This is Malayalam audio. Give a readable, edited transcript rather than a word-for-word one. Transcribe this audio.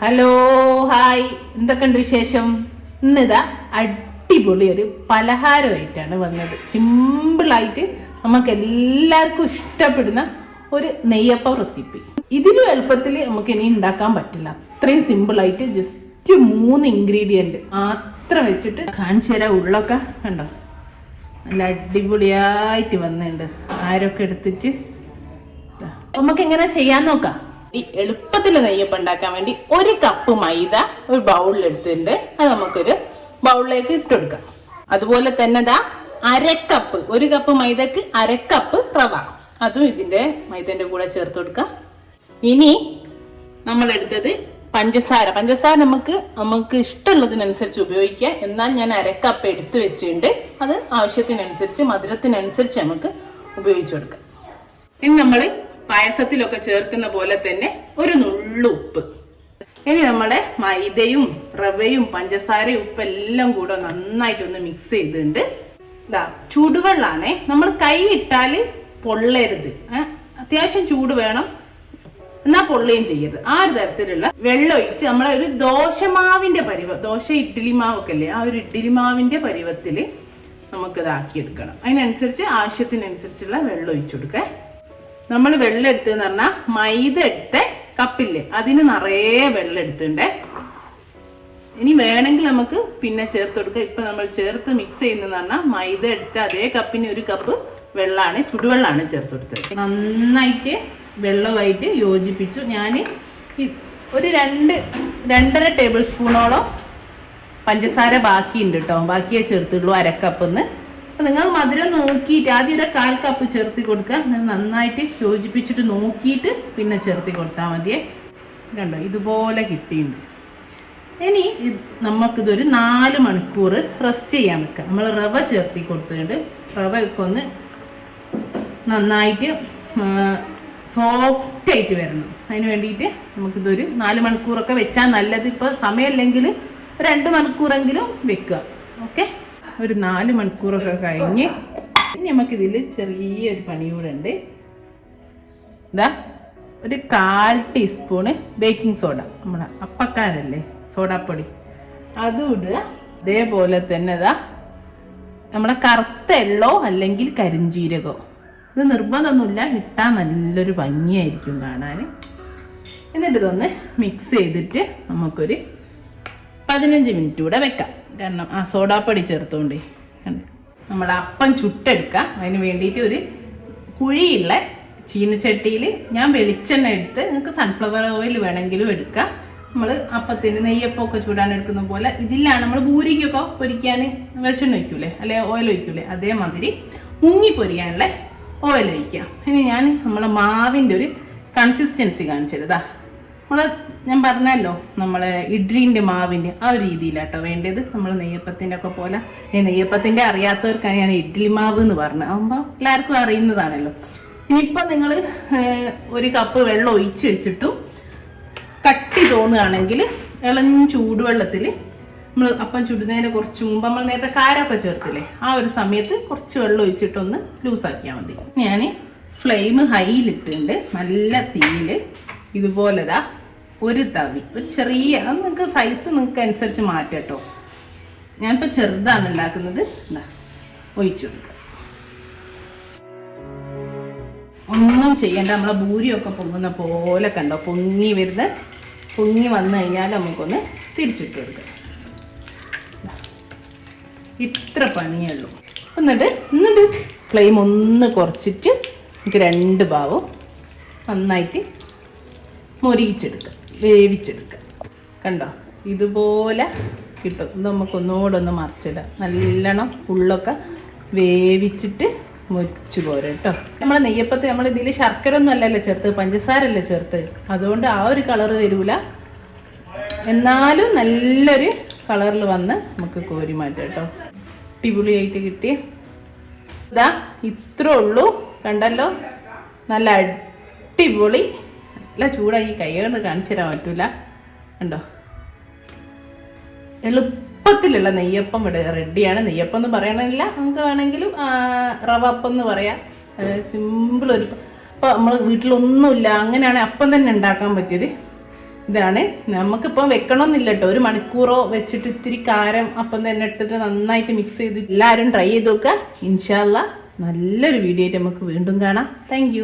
ഹലോ ഹായ്, എന്തൊക്കെയുണ്ട് വിശേഷം? ഇന്നിതാ അടിപൊളി ഒരു പലഹാരമായിട്ടാണ് വന്നത്. സിമ്പിളായിട്ട് നമുക്ക് എല്ലാവർക്കും ഇഷ്ടപ്പെടുന്ന ഒരു നെയ്യപ്പം റെസിപ്പി. ഇതിലും എളുപ്പത്തിൽ നമുക്ക് ഇനി ഉണ്ടാക്കാൻ പറ്റില്ല. അത്രയും സിമ്പിളായിട്ട് ജസ്റ്റ് 3 ഇൻഗ്രീഡിയൻറ്റ് മാത്രം വെച്ചിട്ട് കാണിച്ചു തരാം. ഉള്ളൊക്കെ കണ്ടോ, നല്ല അടിപൊളിയായിട്ട് വന്നിട്ടുണ്ട്. ആരൊക്കെ എടുത്തിട്ട് നമുക്ക് എങ്ങനെ ചെയ്യാൻ നോക്കാം. ഈ എളുപ്പത്തിൽ നെയ്യപ്പം ഉണ്ടാക്കാൻ വേണ്ടി 1 കപ്പ് മൈദ ഒരു ബൗളിൽ എടുത്തിട്ടുണ്ട്. അത് നമുക്കൊരു ബൗളിലേക്ക് ഇട്ടുകൊടുക്കാം. അതുപോലെ തന്നെ ദാ 1/2 കപ്പ്, 1 കപ്പ് മൈദക്ക് 1/2 കപ്പ് റവ, അതും ഇതിന്റെ മൈദന്റെ കൂടെ ചേർത്ത് കൊടുക്കാം. ഇനി നമ്മൾ എടുത്തത് പഞ്ചസാര നമുക്ക് ഇഷ്ടമുള്ളതിനനുസരിച്ച് ഉപയോഗിക്കാം. എന്നാൽ ഞാൻ 1/2 കപ്പ് എടുത്ത് വെച്ചിട്ടുണ്ട്. അത് ആവശ്യത്തിനനുസരിച്ച് മധുരത്തിനനുസരിച്ച് നമുക്ക് ഉപയോഗിച്ചു കൊടുക്കാം. ഇനി നമ്മൾ പായസത്തിലൊക്കെ ചേർക്കുന്ന പോലെ തന്നെ ഒരു നുള്ളു ഉപ്പ്. ഇനി നമ്മുടെ മൈദയും റവയും പഞ്ചസാരയും ഉപ്പെല്ലാം കൂടെ നന്നായിട്ടൊന്ന് മിക്സ് ചെയ്തിട്ടുണ്ട്. ഇതാ ചൂടുവെള്ളാണേ. നമ്മൾ കൈ ഇട്ടാൽ പൊള്ളരുത്, അത്യാവശ്യം ചൂട് വേണം, എന്നാ പൊള്ളുകയും ചെയ്യരുത്. ആ ഒരു തരത്തിലുള്ള വെള്ളം ഒഴിച്ച് നമ്മളെ ഒരു ദോശമാവിന്റെ ദോശ ഇഡ്ഡലി മാവൊക്കെ അല്ലേ, ആ ഒരു ഇഡ്ഡലി മാവിന്റെ പരുവത്തില് നമുക്ക് ഇതാക്കിയെടുക്കണം. അതിനനുസരിച്ച് ആവശ്യത്തിനനുസരിച്ചുള്ള വെള്ളം ഒഴിച്ചു കൊടുക്കേ. നമ്മൾ വെള്ളം എടുത്തെന്ന് പറഞ്ഞാൽ മൈദ എടുത്ത കപ്പില്ലേ, അതിന് നിറയെ വെള്ളം എടുത്തിട്ടുണ്ടേ. ഇനി വേണമെങ്കിൽ നമുക്ക് പിന്നെ ചേർത്ത് കൊടുക്കാം. ഇപ്പൊ നമ്മൾ ചേർത്ത് മിക്സ് ചെയ്യുന്നതെന്ന് പറഞ്ഞാൽ മൈദ എടുത്ത അതേ കപ്പിന് 1 കപ്പ് വെള്ളമാണ്, ചുടുവെള്ളമാണ് ചേർത്ത് കൊടുത്തത്. നന്നായിട്ട് വെള്ളമായിട്ട് യോജിപ്പിച്ചു. ഞാൻ ഒരു 2.5 ടേബിൾ സ്പൂണോളം പഞ്ചസാര ബാക്കിയുണ്ട് കേട്ടോ, ബാക്കിയേ ചേർത്തുള്ളൂ 1/2 കപ്പെന്ന്. നിങ്ങൾ മധുരം നോക്കിയിട്ട് ആദ്യം 1/4 കപ്പ് ചേർത്ത് കൊടുക്കുക. നന്നായിട്ട് യോജിപ്പിച്ചിട്ട് നോക്കിയിട്ട് പിന്നെ ചേർത്ത് കൊടുത്താൽ മതിയേ. കണ്ടോ, ഇതുപോലെ കിട്ടിയിട്ടുണ്ട്. ഇനി നമുക്കിതൊരു 4 മണിക്കൂർ റെസ്റ്റ് ചെയ്യാൻ വെക്കാം. നമ്മൾ റവ ചേർത്തി കൊടുത്തിട്ടുണ്ട്. റവ ഒക്കെ ഒന്ന് നന്നായിട്ട് സോഫ്റ്റ് ആയിട്ട് വരണം. അതിന് വേണ്ടിയിട്ട് നമുക്കിതൊരു 4 മണിക്കൂറൊക്കെ വെച്ചാൽ നല്ലത്. ഇപ്പോൾ സമയമില്ലെങ്കിൽ 2 മണിക്കൂറെങ്കിലും വെക്കുക. ഓക്കെ, ഒരു 4 മണിക്കൂറൊക്കെ കഴിഞ്ഞ് ഇനി നമുക്കിതിൽ ചെറിയൊരു പണി കൂടെ ഉണ്ട്. ഇതാ ഒരു 1/4 ടീസ്പൂണ് ബേക്കിംഗ് സോഡ, നമ്മളെ അപ്പക്കാരല്ലേ സോഡാപ്പൊടി, അതും ഇടുക. അതേപോലെ തന്നെ ഇതാ നമ്മളെ കറുത്ത എള്ളോ അല്ലെങ്കിൽ കരിഞ്ജീരകോ, ഇത് നിർബന്ധമൊന്നുമില്ല, ഇട്ടാൽ നല്ലൊരു ഭംഗിയായിരിക്കും കാണാൻ. എന്നിട്ട് ഇതൊന്ന് മിക്സ് ചെയ്തിട്ട് നമുക്കൊരു 15 മിനിറ്റ് കൂടെ വെക്കാം. കാരണം ആ സോഡാപ്പൊടി ചേർത്തോണ്ട് നമ്മൾ അപ്പം ചുട്ടെടുക്കാം. അതിന് വേണ്ടിയിട്ട് ഒരു കുഴിയുള്ള ചീനച്ചട്ടിയിൽ ഞാൻ വെളിച്ചെണ്ണ എടുത്ത്, നിങ്ങൾക്ക് സൺഫ്ലവർ ഓയിൽ വേണമെങ്കിലും എടുക്കാം. നമ്മൾ അപ്പത്തിന് നെയ്യപ്പമൊക്കെ ചൂടാൻ എടുക്കുന്ന പോലെ ഇതിലാണ് നമ്മൾ പൂരിക്കൊക്കെ പൊരിക്കാൻ വെളിച്ചെണ്ണ ഒഴിക്കൂലേ, അല്ലെ ഓയിൽ ഒഴിക്കൂലേ, അതേമാതിരി മുങ്ങി പൊരിക്കാനുള്ള ഓയിൽ ഒഴിക്കാം. ഇനി ഞാൻ നമ്മളെ മാവിൻ്റെ ഒരു കൺസിസ്റ്റൻസി കാണിച്ചതാ. ഞാൻ പറഞ്ഞല്ലോ നമ്മളെ ഇഡ്ഡലിൻ്റെ മാവിൻ്റെ ആ ഒരു രീതിയിലാട്ടോ വേണ്ടത്. നമ്മൾ നെയ്യപ്പത്തിൻ്റെ ഒക്കെ പോലെ, നെയ്യപ്പത്തിൻ്റെ അറിയാത്തവർക്കാണ് ഞാൻ ഇഡ്ഡലി മാവ് എന്ന് പറഞ്ഞത്. ആകുമ്പോൾ എല്ലാവർക്കും അറിയുന്നതാണല്ലോ. ഇനിയിപ്പോൾ നിങ്ങൾ 1 കപ്പ് വെള്ളം ഒഴിച്ച് വെച്ചിട്ടും കട്ടി തോന്നുകയാണെങ്കിൽ ഇളം ചൂടുവെള്ളത്തിൽ നമ്മൾ അപ്പം ചുടുന്നതിന് കുറച്ച് മുമ്പ് നമ്മൾ നേരത്തെ കാരമൊക്കെ ചേർത്തില്ലേ, ആ ഒരു സമയത്ത് കുറച്ച് വെള്ളം ഒഴിച്ചിട്ടൊന്ന് ലൂസാക്കിയാൽ മതി. ഞാൻ ഫ്ലെയിം ഹൈയിലിട്ടുണ്ട്, നല്ല തീയിൽ ഇതുപോലെതാ ഒരു തവി, ഒരു ചെറിയ, അത് നിങ്ങൾക്ക് സൈസ് നിങ്ങൾക്ക് അനുസരിച്ച് മാറ്റാം കേട്ടോ. ഞാനിപ്പോൾ ചെറുതാണ് ഉണ്ടാക്കുന്നത്. ഒഴിച്ചു കൊടുക്കുക. ഒന്നും ചെയ്യണ്ട, നമ്മളെ ഭൂരിയൊക്കെ പൊങ്ങുന്ന പോലെ കണ്ടോ, പൊങ്ങി വന്നു കഴിഞ്ഞാൽ നമുക്കൊന്ന് തിരിച്ചിട്ട് കൊടുക്കാം. ഇത്ര പണിയേ ഉള്ളൂ. എന്നിട്ട് ഫ്ലെയിം ഒന്ന് കുറച്ചിട്ട് നമുക്ക് 2 ഭാഗവും നന്നായിട്ട് മൊരിയിച്ചെടുക്കുക, വേവിച്ചെടുക്കുക. കണ്ടോ, ഇതുപോലെ കിട്ടും. ഇത് നമുക്കൊന്നുകൂടെ ഒന്ന് മറിച്ചിടാം. നല്ലോണം ഉള്ളൊക്കെ വേവിച്ചിട്ട് മൊരിച്ചു പോരാ കേട്ടോ. നമ്മളെ നെയ്യപ്പത്ത് നമ്മൾ ഇതിൽ ശർക്കര ഒന്നും അല്ലല്ലോ ചേർത്ത്, പഞ്ചസാരല്ലേ ചേർത്ത്, അതുകൊണ്ട് ആ ഒരു കളറ് വരൂല. എന്നാലും നല്ലൊരു കളറിൽ വന്ന് നമുക്ക് കോരി മാറ്റാം കേട്ടോ. അടിപൊളിയായിട്ട് കിട്ടി. ഇതാ ഇത്രേ ഉള്ളൂ. കണ്ടല്ലോ, നല്ല അടിപൊളി. നല്ല ചൂടായി, കൈ കൊണ്ട് കാണിച്ചു തരാൻ പറ്റൂല. കണ്ടോ, എളുപ്പത്തിലുള്ള നെയ്യപ്പം ഇവിടെ റെഡിയാണ്. നെയ്യപ്പം എന്ന് പറയണില്ല, നമുക്ക് വേണമെങ്കിലും റവ അപ്പം എന്ന് പറയാം. സിമ്പിൾ ഒരു, ഇപ്പോൾ നമ്മൾ വീട്ടിലൊന്നുമില്ല അങ്ങനെയാണെങ്കിൽ അപ്പം തന്നെ ഉണ്ടാക്കാൻ പറ്റിയൊരു ഇതാണ്. നമുക്കിപ്പം വെക്കണമെന്നില്ല കേട്ടോ, 1 മണിക്കൂറോ വെച്ചിട്ട് ഇത്തിരി കാരം അപ്പം തന്നെ ഇട്ടിട്ട് നന്നായിട്ട് മിക്സ് ചെയ്ത് എല്ലാവരും ട്രൈ ചെയ്ത് നോക്കുക. ഇൻഷാ അല്ലാ നല്ലൊരു വീഡിയോ ആയിട്ട് നമുക്ക് വീണ്ടും കാണാം. താങ്ക്